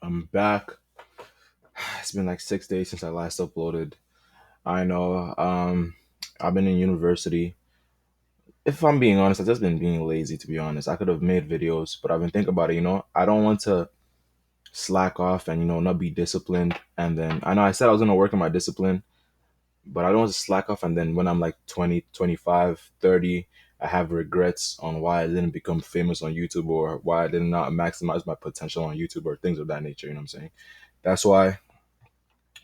I'm back. It's been like 6 days since I last uploaded. I know. I've been in university. If I'm being honest, I've just been being lazy to be honest. I could have made videos, but I've been thinking about it, I don't want to slack off and not be disciplined. And then I know I said I was gonna work on my discipline, but I don't want to slack off and then when I'm like 20, 25, 30, I have regrets on why I didn't become famous on YouTube or why I did not maximize my potential on YouTube or things of that nature, you know what I'm saying? That's why I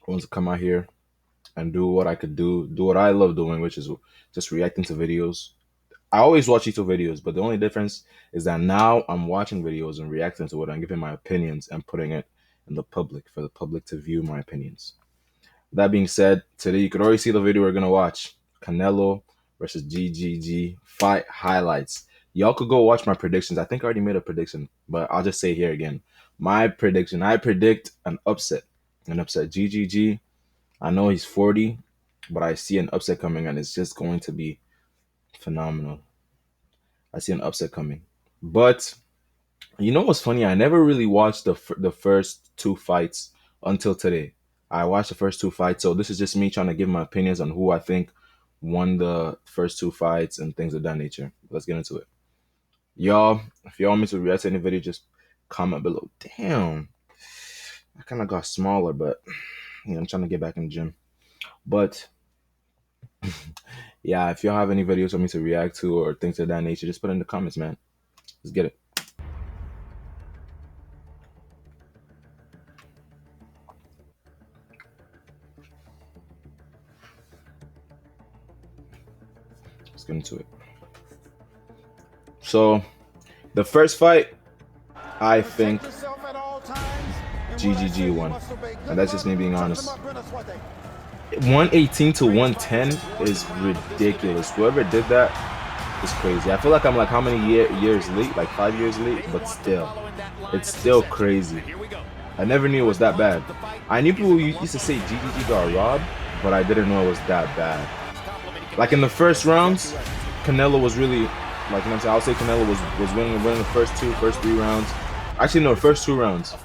want to come out here and do what I could do what I love doing, which is just reacting to videos. I always watch YouTube videos, but the only difference is that now I'm watching videos and reacting to it and giving my opinions and putting it in the public for the public to view my opinions. That being said, today you could already see the video we're gonna watch. Canelo versus GGG fight highlights. Y'all could go watch my predictions. I think I already made a prediction, but I'll just say here again. My prediction, I predict an upset. An upset. GGG, I know he's 40, but I see an upset coming and it's just going to be phenomenal. I see an upset coming. But you know what's funny? I never really watched the first two fights until today. I watched the first two fights, so this is just me trying to give my opinions on who I think won the first two fights and things of that nature. Let's get into it. Y'all, if y'all want me to react to any video, just comment below. Damn, I kind of got smaller, but I'm trying to get back in the gym. But yeah, if y'all have any videos for me to react to or things of that nature, just put it in the comments, man. Let's get it. Let's get into it. So, the first fight, I think GGG won. And that's just me being honest. 118 to 110 is ridiculous. Whoever did that is crazy. I feel like I'm like how many years late? Like 5 years late? But still, it's still crazy. I never knew it was that bad. I knew people used to say GGG got robbed, but I didn't know it was that bad. Like in the first rounds, Canelo was really, like, you know what I'm saying? I'll say Canelo was winning the first three rounds. Actually, no, the first two rounds.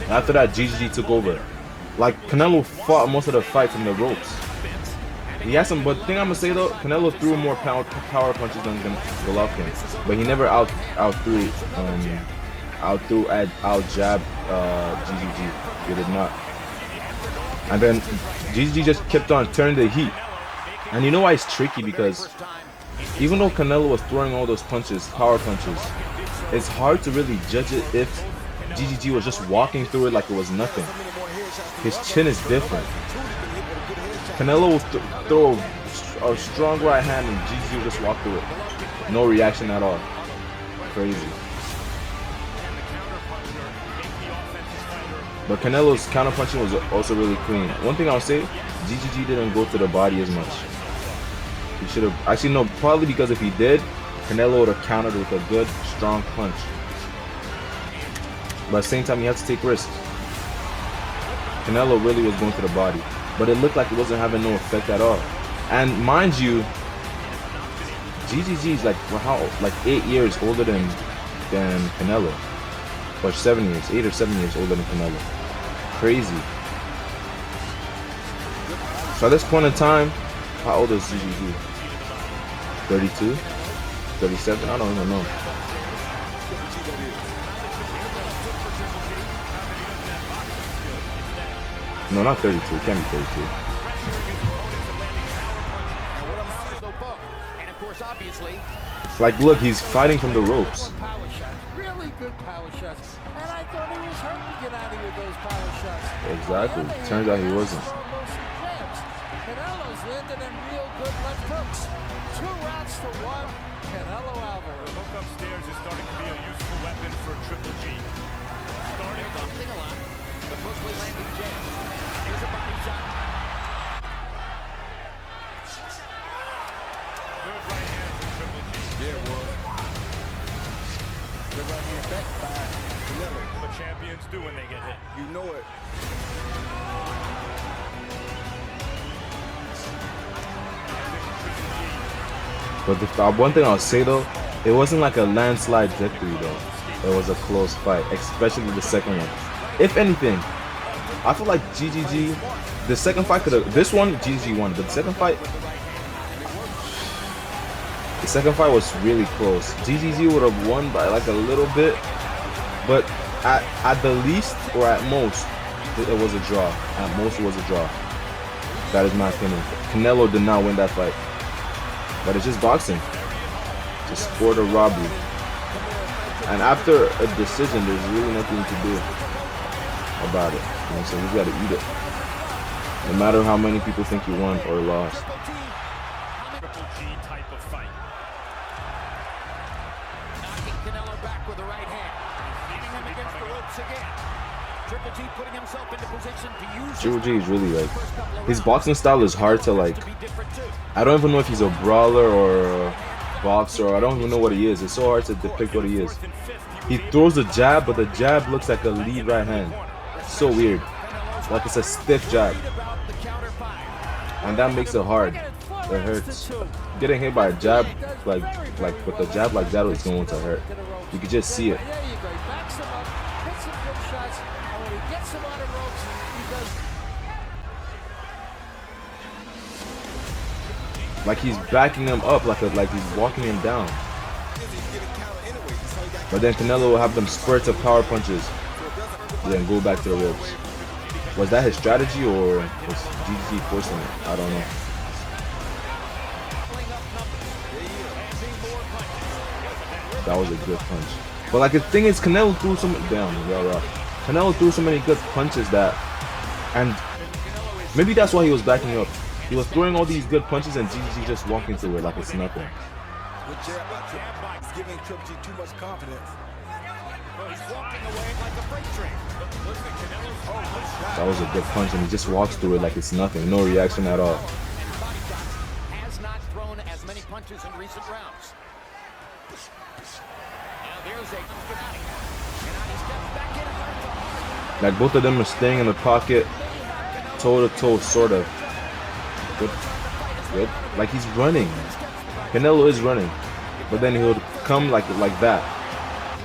And after that, GGG took over. Like, Canelo fought most of the fight from the ropes. He had some, but the thing I'm gonna say though, Canelo threw more power punches than Golovkin, but he never out jabbed GGG. He did not. And then GGG just kept on turning the heat. And you know why it's tricky? Because even though Canelo was throwing all those punches, power punches, it's hard to really judge it if GGG was just walking through it like it was nothing. His chin is different. Canelo will throw a strong right hand and GGG will just walk through it. No reaction at all. Crazy. But Canelo's counterpunching was also really clean. One thing I'll say, GGG didn't go to the body as much. He should have, actually no, probably because if he did, Canelo would have countered with a good, strong punch. But at the same time, he had to take risks. Canelo really was going to the body, but it looked like it wasn't having no effect at all. And mind you, GGG is like 8 years older than Canelo, or 7 years, 8 or 7 years older than Canelo. Crazy. So at this point in time, how old is GGG? 32? 37? I don't even know. No, not 32. It can't be 32. Like, look, he's fighting from the ropes. Really good power shots. And I thought he was hurt to get out of here those power shots. Exactly. Turns out he wasn't. Canelo's landed them real good left hooks. 2 rounds to 1. Canelo Alvarez. The hook upstairs is starting to be a useful weapon for Triple G. Starting something a lot. The mostly landing jab. Here's a body shot. Good right hand from Triple G. Yeah, it was. Good right hand back by Canelo. What champions do when they get hit. You know it. But one thing I'll say though, it wasn't like a landslide victory though. It was a close fight, especially the second one. If anything, I feel like GGG, the second fight could have, this one, GGG won, but the second fight was really close. GGG would have won by like a little bit, but at the least, or at most, it was a draw. At most, it was a draw. That is my opinion. Canelo did not win that fight. But it's just boxing. Just sport of robbery. And after a decision, there's really nothing you can do about it. You know, so you gotta eat it. No matter how many people think you won or lost. Triple G type of fight. Knocking Canelo back with the right hand. Leading him against the ropes again. Triple G putting himself into position to use Triple G is really like, his boxing style is hard to like, I don't even know if he's a brawler or a boxer. I don't even know what he is. It's so hard to depict what he is. He throws a jab, but the jab looks like a lead right hand. It's so weird. Like it's a stiff jab. And that makes it hard. It hurts. Getting hit by a jab, like with a jab like that, is going to hurt. You can just see it. There you go. He backs him up, hits some good shots, and when he gets him on the ropes, he does. Like he's backing him up, like he's walking him down. But then Canelo will have them spurts of power punches, then go back to the ropes. Was that his strategy, or was GGG forcing it? I don't know. That was a good punch. But like the thing is, Canelo threw some Canelo threw so many good punches that, and maybe that's why he was backing up. He was throwing all these good punches and GGG just walking through it like it's nothing. Good jab by Triple G. He's giving Triple G too much confidence. He's walking away like a freight train. Look at Canelo's That was a good punch, and he just walks through it like it's nothing. No reaction at all. Has not thrown as many punches in recent rounds. Now there's a steps back in. Like both of them are staying in the pocket, toe to toe, sort of. Good. Good. Like he's running. Canelo is running, but then he'll come like that.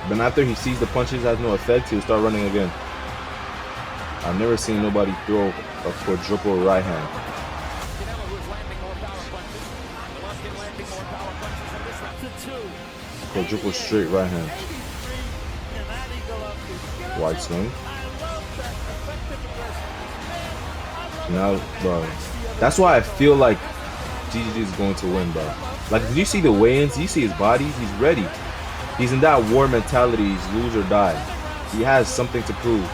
Then after he sees the punches has no effect, he'll start running again. I've never seen nobody throw a quadruple right hand. Quadruple straight right hand. Wide swing. Now, bro, that's why I feel like GGG is going to win, bro. Like, did you see the weigh-ins? You see his body? He's ready. He's in that war mentality. He's lose or die. He has something to prove.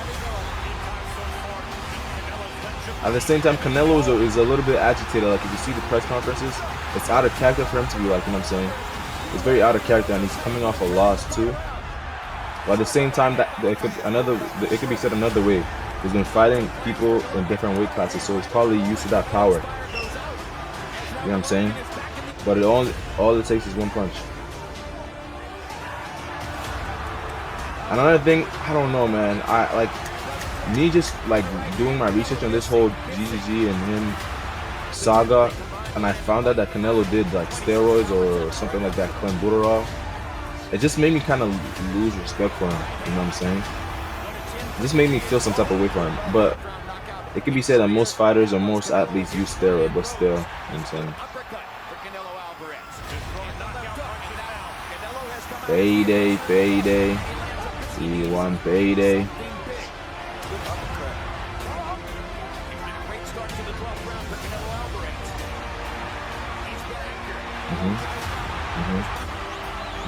At the same time, Canelo is a little bit agitated. Like, if you see the press conferences, it's out of character for him to be like, you know what I'm saying? It's very out of character, and he's coming off a loss too. But at the same time, it could be said another way. He's been fighting people in different weight classes, so he's probably used to that power. You know what I'm saying? But all it takes is one punch. Another thing, I don't know, man. I like me just like doing my research on this whole GGG and him saga, and I found out that Canelo did like steroids or something like that, clenbuterol. It just made me kind of lose respect for him. You know what I'm saying? It just made me feel some type of way for him. But it can be said that most fighters or most athletes use steroid, but still, you know what I'm saying? Payday, payday. C1 payday.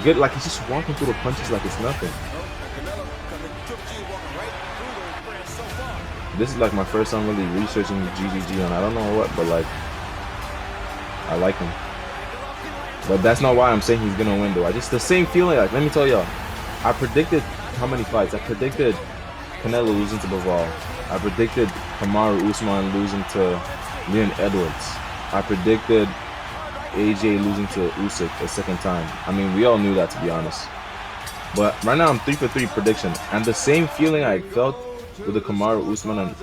Good, like he's just walking through the punches like it's nothing. This is like my first time really researching GGG, and I don't know what, but like I like him. But that's not why I'm saying he's gonna win though. I just the same feeling. Like, let me tell y'all, I predicted how many fights. I predicted Canelo losing to Bivol. I predicted Kamaru Usman losing to Leon Edwards. I predicted AJ losing to Usyk a second time. I mean, we all knew that, to be honest. But right now I'm 3 for 3 prediction, and the same feeling I felt with the Kamaru Usman and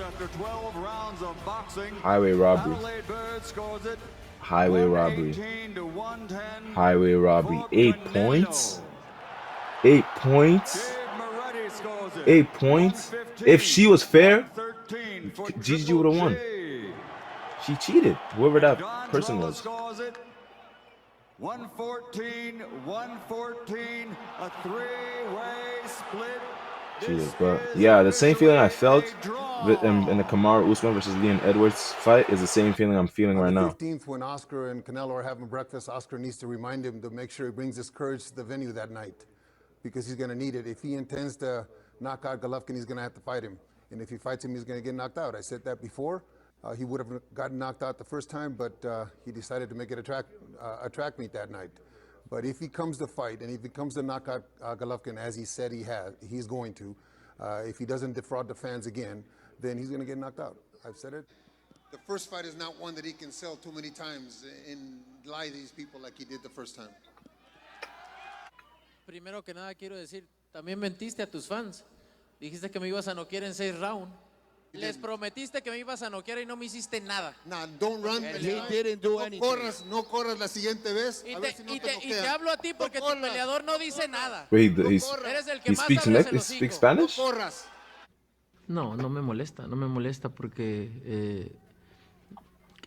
highway robbery. Highway robbery. Highway robbery. 8 points? 8 points? 8 points? If she was fair, 113 for GGG would have won. She cheated, whoever that person was. Scores it. 114, 114, a three-way split. Cheated, but yeah, the same feeling I felt in the Kamaru Usman versus Leon Edwards fight is the same feeling I'm feeling right now. On the 15th, when Oscar and Canelo are having breakfast, Oscar needs to remind him to make sure he brings his courage to the venue that night, because he's going to need it. If he intends to knock out Golovkin, he's going to have to fight him. And if he fights him, he's going to get knocked out. I said that before. He would have gotten knocked out the first time, but he decided to make it a track meet that night. But if he comes to fight, and if he comes to knock out Golovkin, as he said he's going to, if he doesn't defraud the fans again, then he's going to get knocked out. I've said it. The first fight is not one that he can sell too many times and lie to these people like he did the first time. Primero que nada quiero decir, también mentiste a tus fans. Dijiste que me ibas a noquear en 6 rounds. Les prometiste que me ibas a noquear y no me hiciste nada. Nah, don't run. He didn't do anything. No corras la siguiente vez. Y te hablo a ti porque tu peleador no dice nada. Wait, Eres el que he más speaks abres el he hocico. speaks Spanish? No corras. No, no me molesta porque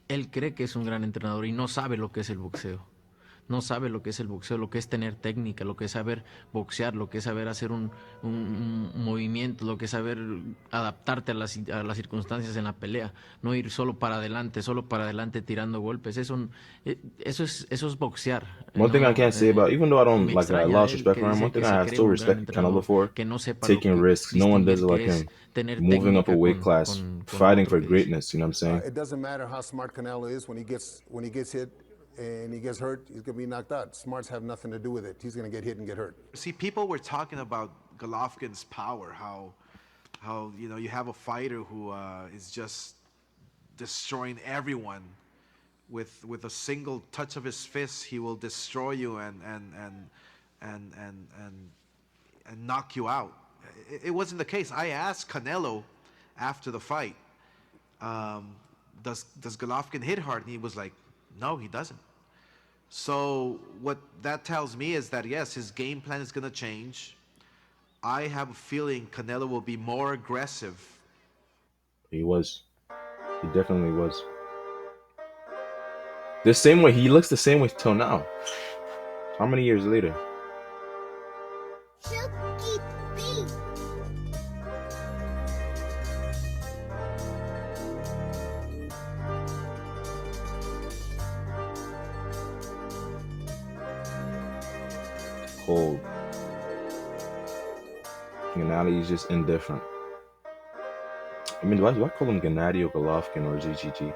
él cree que es un gran entrenador y no sabe lo que es el boxeo. No sabe lo que es el boxeo, lo que es tener técnica, lo que es saber boxear, lo que es saber hacer un movimiento, lo que es saber adaptarte a las circunstancias en la pelea, no ir solo para adelante tirando golpes. Eso es boxear. One thing I can't say about, even though I don't like I lost respect for him, one thing I still respect Canelo for, taking risks. No one does it like him. Moving up a weight class, fighting for greatness. You know what I'm saying? It doesn't matter how smart Canelo is. When he gets hit and he gets hurt, he's going to be knocked out. Smarts have nothing to do with it. He's going to get hit and get hurt. See, people were talking about Golovkin's power, how you have a fighter who is just destroying everyone with a single touch of his fist. He will destroy you and knock you out. It wasn't the case. I asked Canelo after the fight, does Golovkin hit hard? And he was like, no, he doesn't. So what that tells me is that, yes, his game plan is going to change. I have a feeling Canelo will be more aggressive. He was. He definitely was. The same way. He looks the same way till now. How many years later? Cold. Gennady is just indifferent. I mean, do I call him Gennady or Golovkin or GGG?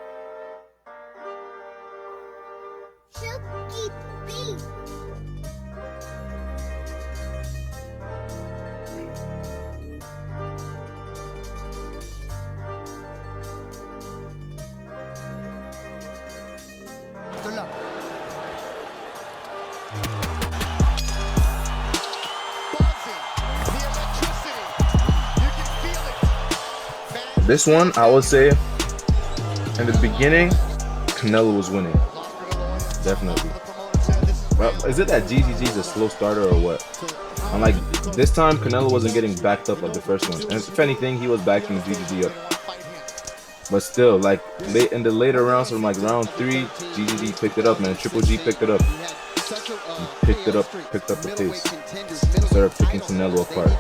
This one, I would say, in the beginning, Canelo was winning. Definitely. Well, is it that GGG is a slow starter or what? I'm like, this time, Canelo wasn't getting backed up like the first one. And if anything, he was backing GGG up. But still, like, in the later rounds, from like round 3, GGG picked it up, man. Triple G picked it up. He picked up the pace. Started picking Canelo apart.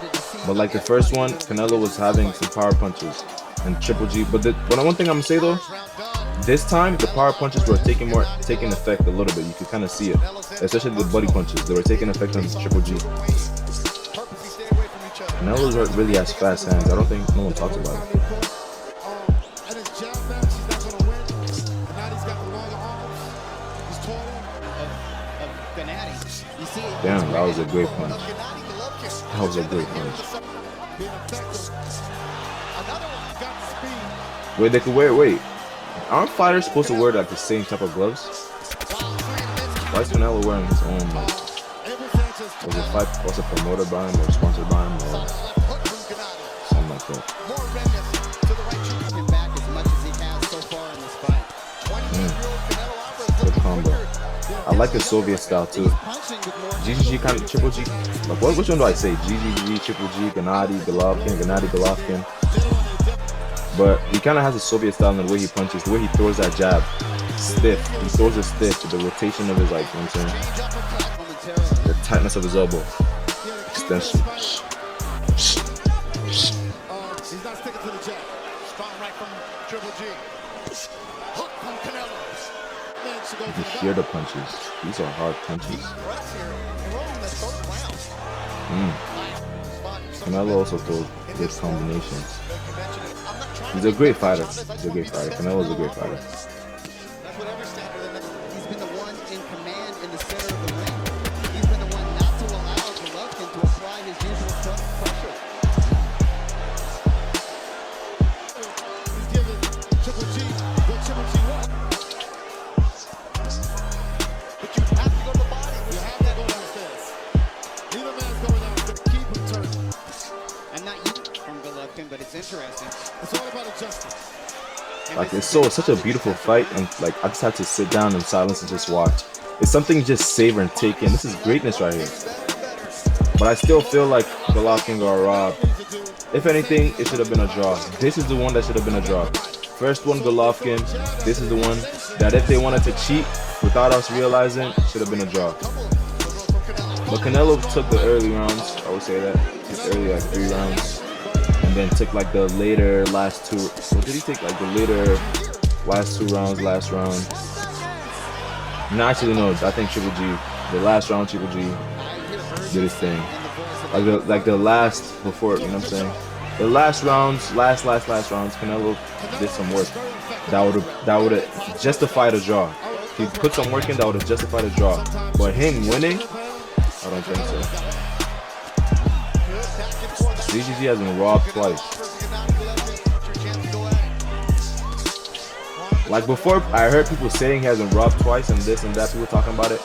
But like the first one, Canelo was having some power punches. And Triple G, but one thing I'm gonna say though, this time the power punches were taking effect a little bit. You could kind of see it, especially the buddy punches. They were taking effect on Triple G. Canelo really has fast hands. I don't think no one talks about it. Damn, that was a great punch. That was a great punch. Wait, they could wear. Wait, aren't fighters supposed to wear like the same type of gloves? Why is Canelo wearing his own? Like, was the fight also promoted by him or sponsored by him or something like that? Good combo. I like the Soviet style too. GGG kind of Triple G. Like which one do I say? GGG, Triple G, Gennady, Golovkin, Gennady, Golovkin. But he kind of has a Soviet style in the way he punches, the way he throws that jab, stiff. He throws it stiff with the rotation of his, like, you know what I'm saying? The tightness of his elbow, extension. He's not sticking to the jab. Strong right from Triple G. Hook from Canelo. You can hear the punches. These are hard punches. Canelo also throws good combinations. He's a great fighter. He's a great fighter. Canelo's a great fighter. He's been the one in command in the center of the ring. He's been the one not to allow Golovkin to apply his usual pressure. He's giving Triple G what Triple G wants. But you have to go to the body. You have to go downstairs. Neither man's going downstairs. Keep him turning. I'm not used from Golovkin, but it's interesting. It's all about adjusting. Like, it's such a beautiful fight, and like I just had to sit down in silence and just watch. It's something just savor and take in. This is greatness right here. But I still feel like Golovkin got robbed. If anything, it should have been a draw. This is the one that should have been a draw. First one, Golovkin. This is the one that if they wanted to cheat without us realizing, should have been a draw. But Canelo took the early rounds. I would say that. Just early, like 3 rounds. And then took like the later last 2. What did he take? Like the later last 2 rounds, last round. No, actually no. I think Triple G. The last round, Triple G did his thing. Like the last before, you know what I'm saying? The last rounds, last rounds, Canelo did some work that would have justified a draw. He put some work in that would have justified a draw. But him winning, I don't think so. GGG has been robbed twice. Like before, I heard people saying he has been robbed twice and this and that, people talking about it,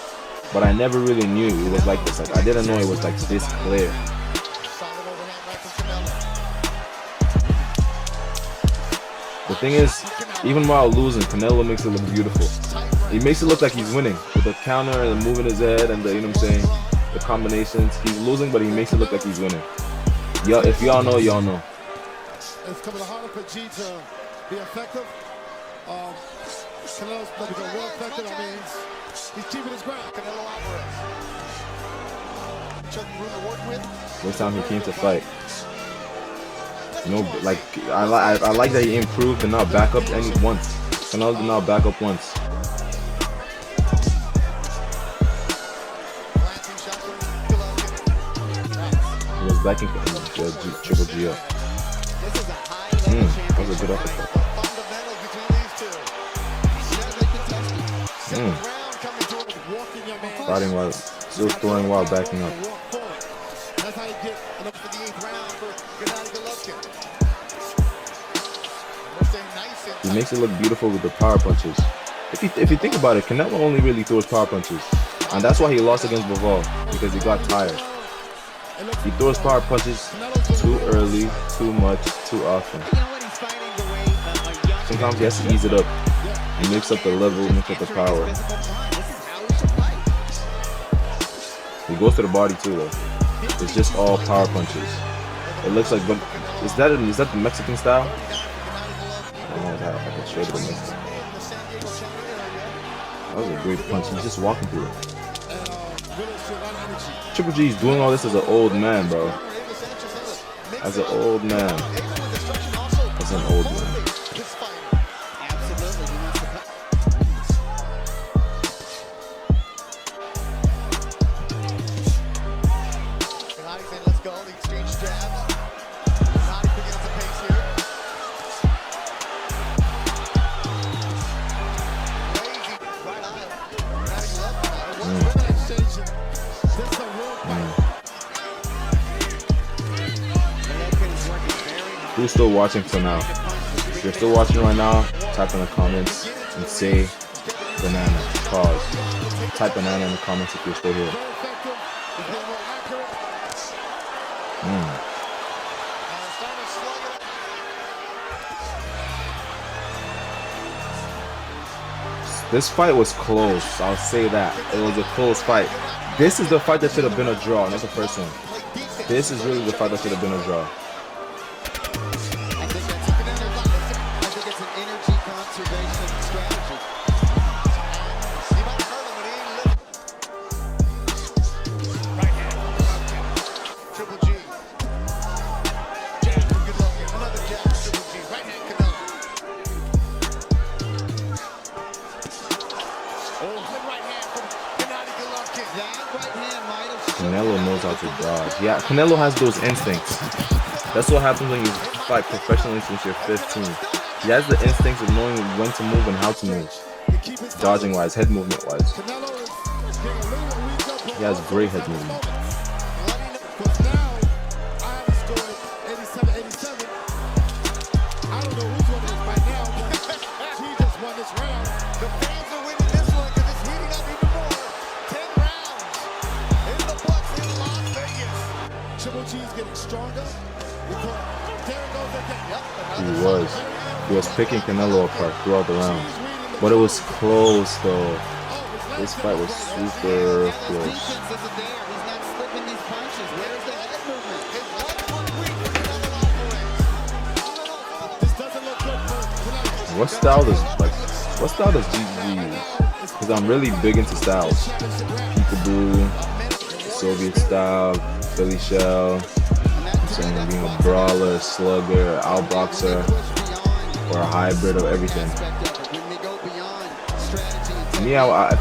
but I never really knew it was like this. Like I didn't know it was like this clear. The thing is, even while losing, Canelo makes it look beautiful. He makes it look like he's winning with the counter and the moving his head and the, you know what I'm saying, the combinations. He's losing, but he makes it look like he's winning. Yo, if y'all know, y'all know. It's coming harder for G to be effective. Canelo's not become real effective. I mean, he's keeping his ground. Canelo Alvarez. This time he came to fight. No, like I like that he improved and not back up once. Canelo did not back up once. He was backing Triple G up. That was a good uppercut. Fighting while still throwing while backing up. That's how you get enough for the 8th round for Golovkin. He makes it look beautiful with the power punches. If you think about it, Canelo only really throws power punches, and that's why he lost against Bivol, because he got tired. He throws power punches too early, too much, too often. Sometimes he has to ease it up. He mix up the level, mix up the power. He goes to the body too, though. It's just all power punches. It looks like, but is that the Mexican style? I don't know if I can show it to the Mexican. That was a great punch. He's just walking through it. Triple G is doing all this as an old man, bro. As an old man. As an old man. Who's still watching till now? If you're still watching right now, type in the comments and say banana. Pause. Type banana in the comments if you're still here. This fight was close. I'll say that. It was a close fight. This is the fight that should have been a draw, not the first one. This is really the fight that should have been a draw. knows how to dodge. Yeah, Canelo has those instincts. That's what happens when you fight professionally since you're 15. He has the instincts of knowing when to move and how to move, dodging wise, head movement wise. He has great head movement. He was picking Canelo apart throughout the rounds, but it was close though. This fight was super close. What style does GGG use? Because I'm really big into styles. Peekaboo, Soviet style, Philly shell. I'm saying being a brawler, slugger, outboxer, or a hybrid of everything. Me, I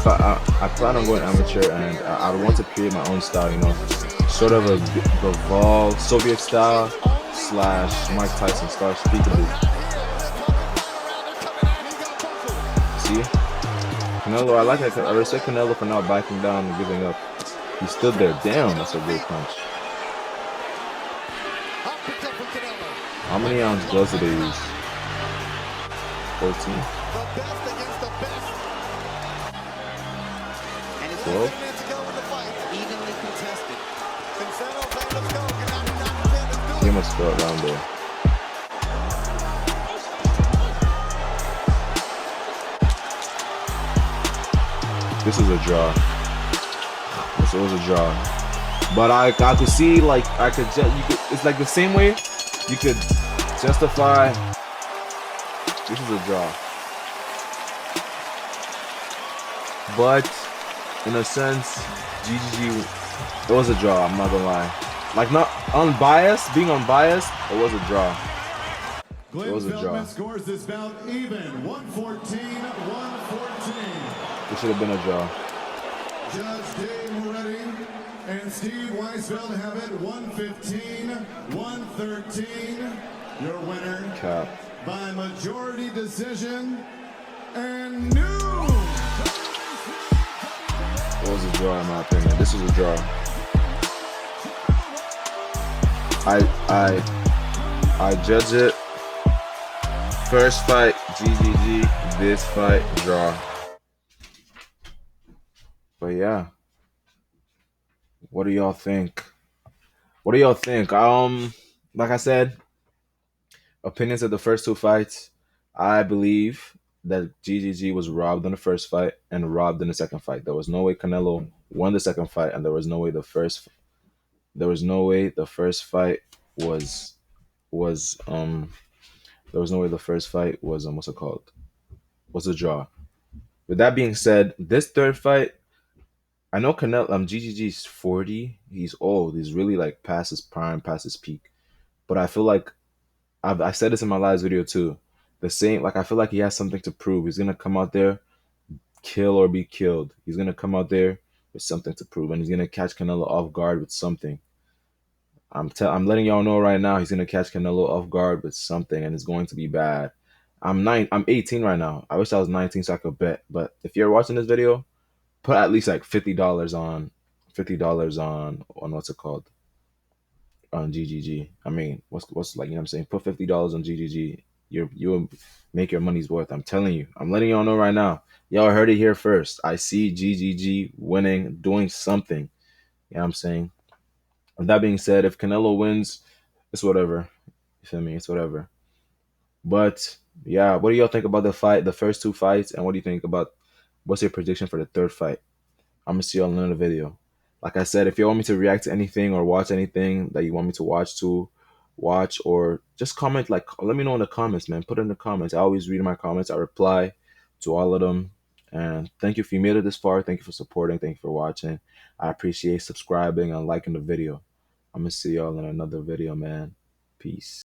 plan on going amateur, and I would want to create my own style. You know, sort of a Vol Soviet style / Mike Tyson style Peekaboo. See, Canelo, I respect Canelo for not backing down and giving up. He stood there. Damn, that's a great punch. How many ounce gloves did they use? 14. 12. He must fell down there. This is a draw. This was a draw. But I could see, like, it's like the same way you could justify. This is a draw. But in a sense, GGG, it was a draw. I'm not gonna lie. Like, not unbiased, being unbiased, it was a draw. It was a draw. Scores this bout even, 114, 114. It should have been a draw. Judge Dave Moretti and Steve Weisfeld have it 115, 113. Your winner Cap. by majority decision and new. It was a draw in my opinion. This was a draw. I judge it. First fight, GGG. This fight, draw. But yeah. What do y'all think? What do y'all think? Like I said, opinions of the first two fights. I believe that GGG was robbed in the first fight and robbed in the second fight. There was no way Canelo won the second fight, and there was no way the first fight was what's it called? Was a draw. With that being said, this third fight, I know Canelo GGG's 40. He's old. He's really like past his prime, past his peak. But I feel like I said this in my last video too. The same, like I feel like he has something to prove. He's gonna come out there, kill or be killed. He's gonna come out there with something to prove, and he's gonna catch Canelo off guard with something. I'm letting y'all know right now, he's gonna catch Canelo off guard with something, and it's going to be bad. I'm 18 right now. I wish I was 19 so I could bet. But if you're watching this video, put at least like $50 on what's it called? On GGG. I mean, what's like, you know what I'm saying? Put $50 on GGG. You'll make your money's worth. I'm telling you. I'm letting y'all know right now. Y'all heard it here first. I see GGG winning, doing something. You know what I'm saying? With that being said, if Canelo wins, it's whatever. You feel me? It's whatever. But yeah, what do y'all think about the first two fights, and what do you think about what's your prediction for the third fight? I'm gonna see y'all in another video. Like I said, if you want me to react to anything or watch anything that you want me to watch or just comment, like let me know in the comments, man. Put it in the comments. I always read my comments. I reply to all of them. And thank you if you made it this far. Thank you for supporting. Thank you for watching. I appreciate subscribing and liking the video. I'm gonna see y'all in another video, man. Peace.